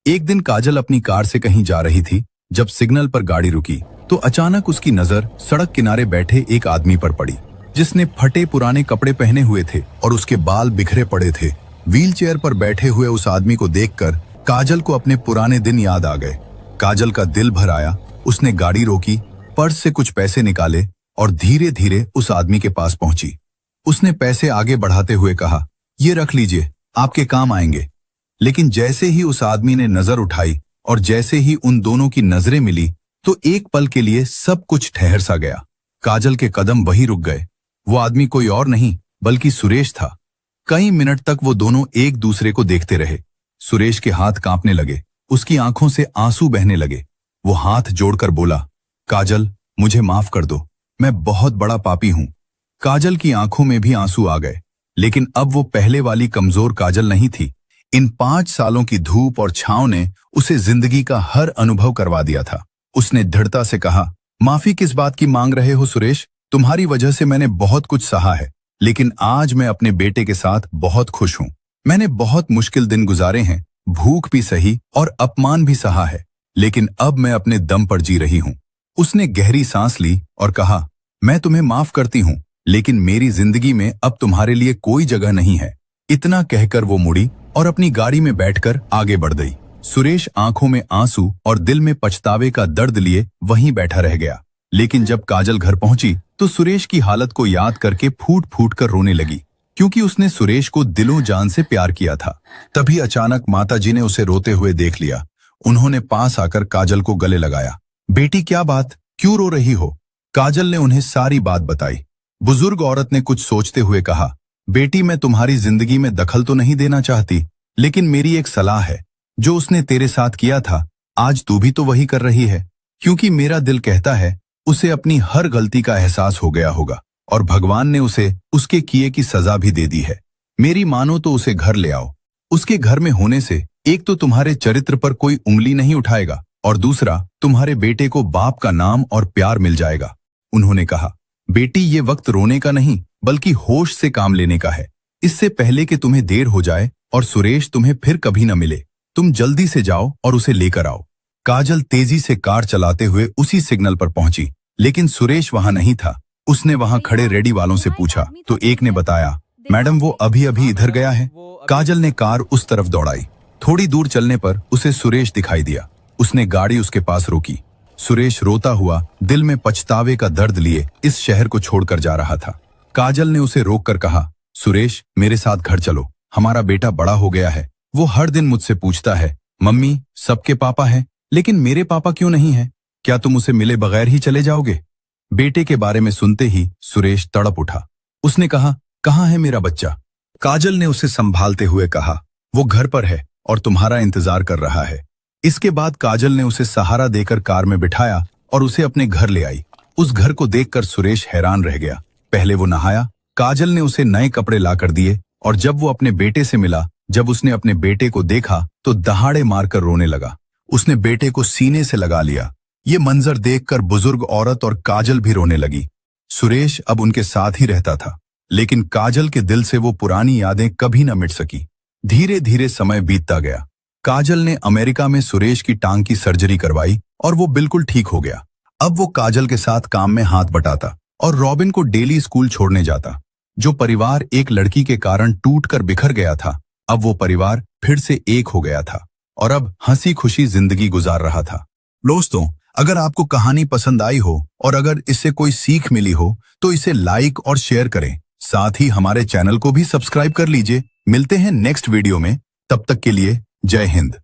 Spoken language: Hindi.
एक दिन काजल अपनी कार से कहीं जा रही थी। जब सिग्नल पर गाड़ी रुकी तो अचानक उसकी नजर सड़क किनारे बैठे एक आदमी पर पड़ी, जिसने फटे पुराने कपड़े पहने हुए थे और उसके बाल बिखरे पड़े थे। व्हीलचेयर पर बैठे हुए उस आदमी को देखकर काजल को अपने पुराने दिन याद आ गए। काजल का दिल भर आया। उसने गाड़ी रोकी, पर्स से कुछ पैसे निकाले और धीरे धीरे उस आदमी के पास पहुंची। उसने पैसे आगे बढ़ाते हुए कहा, ये रख लीजिए, आपके काम आएंगे। लेकिन जैसे ही उस आदमी ने नजर उठाई और जैसे ही उन दोनों की नजरें मिली तो एक पल के लिए सब कुछ ठहर सा गया। काजल के कदम वहीं रुक गए। वो आदमी कोई और नहीं बल्कि सुरेश था। कई मिनट तक वो दोनों एक दूसरे को देखते रहे। सुरेश के हाथ कांपने लगे, उसकी आंखों से आंसू बहने लगे। वो हाथ जोड़कर बोला, काजल, मुझे माफ कर दो, मैं बहुत बड़ा पापी हूं। काजल की आंखों में भी आंसू आ गए, लेकिन अब वो पहले वाली कमजोर काजल नहीं थी। इन 5 सालों की धूप और छांव ने उसे जिंदगी का हर अनुभव करवा दिया था। उसने दृढ़ता से कहा, माफी किस बात की मांग रहे हो सुरेश? तुम्हारी वजह से मैंने बहुत कुछ सहा है, लेकिन आज मैं अपने बेटे के साथ बहुत खुश हूं। मैंने बहुत मुश्किल दिन गुजारे हैं, भूख भी सही और अपमान भी सहा है, लेकिन अब मैं अपने दम पर जी रही हूं। उसने गहरी सांस ली और कहा, मैं तुम्हें माफ करती हूं, लेकिन मेरी जिंदगी में अब तुम्हारे लिए कोई जगह नहीं है। इतना कहकर वो मुड़ी और अपनी गाड़ी में बैठकर आगे बढ़ गई। सुरेश आंखों में आंसू और दिल में पछतावे का दर्द लिए वहीं बैठा रह गया। लेकिन जब काजल घर पहुंची तो सुरेश की हालत को याद करके फूट फूट कर रोने लगी, क्योंकि उसने सुरेश को दिलों जान से प्यार किया था। तभी अचानक माताजी ने उसे रोते हुए देख लिया। उन्होंने पास आकर काजल को गले लगाया। बेटी, क्या बात, क्यों रो रही हो? काजल ने उन्हें सारी बात बताई। बुजुर्ग औरत ने कुछ सोचते हुए कहा, बेटी, मैं तुम्हारी जिंदगी में दखल तो नहीं देना चाहती, लेकिन मेरी एक सलाह है। जो उसने तेरे साथ किया था, आज तू भी तो वही कर रही है, क्योंकि मेरा दिल कहता है उसे अपनी हर गलती का एहसास हो गया होगा और भगवान ने उसे उसके किए की सजा भी दे दी है। मेरी मानो तो उसे घर ले आओ। उसके घर में होने से एक तो तुम्हारे चरित्र पर कोई उंगली नहीं उठाएगा और दूसरा तुम्हारे बेटे को बाप का नाम और प्यार मिल जाएगा। उन्होंने कहा, बेटी, ये वक्त रोने का नहीं बल्कि होश से काम लेने का है। इससे पहले कि तुम्हें देर हो जाए और सुरेश तुम्हें फिर कभी न मिले, तुम जल्दी से जाओ और उसे लेकर आओ। काजल तेजी से कार चलाते हुए उसी सिग्नल पर पहुंची, लेकिन सुरेश वहां नहीं था। उसने वहां खड़े रेडी वालों से पूछा तो एक ने बताया, मैडम, वो अभी अभी इधर गया है। काजल ने कार उस तरफ दौड़ाई। थोड़ी दूर चलने पर उसे सुरेश दिखाई दिया। उसने गाड़ी उसके पास रोकी। सुरेश रोता हुआ दिल में पछतावे का दर्द लिए इस शहर को छोड़कर जा रहा था। काजल ने उसे रोककर कहा, सुरेश, मेरे साथ घर चलो। हमारा बेटा बड़ा हो गया है। वो हर दिन मुझसे पूछता है, मम्मी, सबके पापा हैं, लेकिन मेरे पापा क्यों नहीं हैं? क्या तुम उसे मिले बगैर ही चले जाओगे? बेटे के बारे में सुनते ही सुरेश तड़प उठा। उसने कहा, कहाँ है मेरा बच्चा? काजल ने उसे संभालते हुए कहा, वो घर पर है और तुम्हारा इंतजार कर रहा है। इसके बाद काजल ने उसे सहारा देकर कार में बिठाया और उसे अपने घर ले आई। उस घर को देखकर सुरेश हैरान रह गया। पहले वो नहाया, काजल ने उसे नए कपड़े लाकर दिए और जब वो अपने बेटे से मिला, जब उसने अपने बेटे को देखा तो दहाड़े मारकर रोने लगा। उसने बेटे को सीने से लगा लिया। ये मंजर देखकर बुजुर्ग औरत और काजल भी रोने लगी। सुरेश अब उनके साथ ही रहता था, लेकिन काजल के दिल से वो पुरानी यादें कभी न मिट सकी। धीरे धीरे समय बीतता गया। काजल ने अमेरिका में सुरेश की टांग की सर्जरी करवाई और वो बिल्कुल ठीक हो गया। अब वो काजल के साथ काम में हाथ बटाता और रॉबिन को डेली स्कूल छोड़ने जाता। जो परिवार एक लड़की के कारण टूटकर बिखर गया था, अब वो परिवार फिर से एक हो गया था और अब हंसी खुशी जिंदगी गुजार रहा था। दोस्तों, अगर आपको कहानी पसंद आई हो और अगर इससे कोई सीख मिली हो तो इसे लाइक और शेयर करें। साथ ही हमारे चैनल को भी सब्सक्राइब कर लीजिए। मिलते हैं नेक्स्ट वीडियो में। तब तक के लिए जय हिंद।